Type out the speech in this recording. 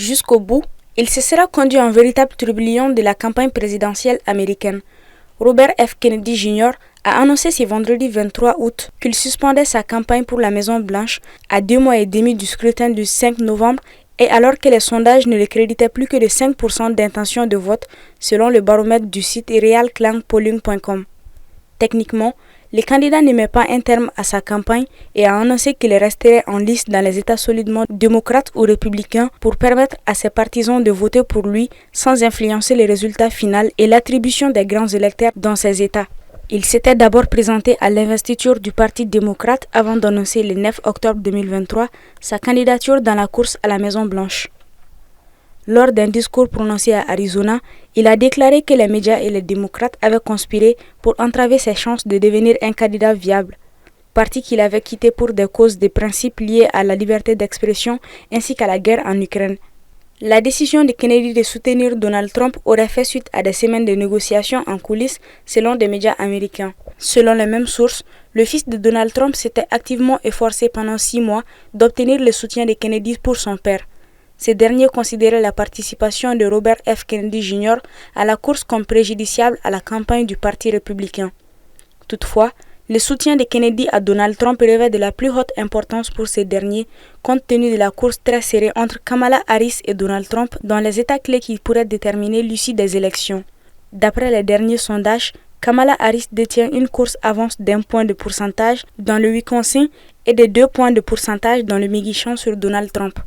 Jusqu'au bout, il se sera conduit un véritable tourbillon de la campagne présidentielle américaine. Robert F. Kennedy Jr. a annoncé ce vendredi 23 août qu'il suspendait sa campagne pour la Maison-Blanche à 2 mois et demi du scrutin du 5 novembre et alors que les sondages ne le créditaient plus que de 5% d'intention de vote selon le baromètre du site realclanpolling.com. Techniquement, le candidat ne met pas un terme à sa campagne et a annoncé qu'il resterait en lice dans les États solidement démocrates ou républicains pour permettre à ses partisans de voter pour lui sans influencer les résultats finaux et l'attribution des grands électeurs dans ces États. Il s'était d'abord présenté à l'investiture du Parti démocrate avant d'annoncer le 9 octobre 2023 sa candidature dans la course à la Maison-Blanche. Lors d'un discours prononcé à Arizona, il a déclaré que les médias et les démocrates avaient conspiré pour entraver ses chances de devenir un candidat viable, parti qu'il avait quitté pour des causes de principes liés à la liberté d'expression ainsi qu'à la guerre en Ukraine. La décision de Kennedy de soutenir Donald Trump aurait fait suite à des semaines de négociations en coulisses selon des médias américains. Selon les mêmes sources, le fils de Donald Trump s'était activement efforcé pendant 6 mois d'obtenir le soutien de Kennedy pour son père. Ce dernier considérait la participation de Robert F. Kennedy Jr. à la course comme préjudiciable à la campagne du Parti républicain. Toutefois, le soutien de Kennedy à Donald Trump revêt de la plus haute importance pour ce dernier, compte tenu de la course très serrée entre Kamala Harris et Donald Trump dans les États clés qui pourraient déterminer l'issue des élections. D'après les derniers sondages, Kamala Harris détient une course avance d'1 point de pourcentage dans le Wisconsin et de 2 points de pourcentage dans le Michigan sur Donald Trump.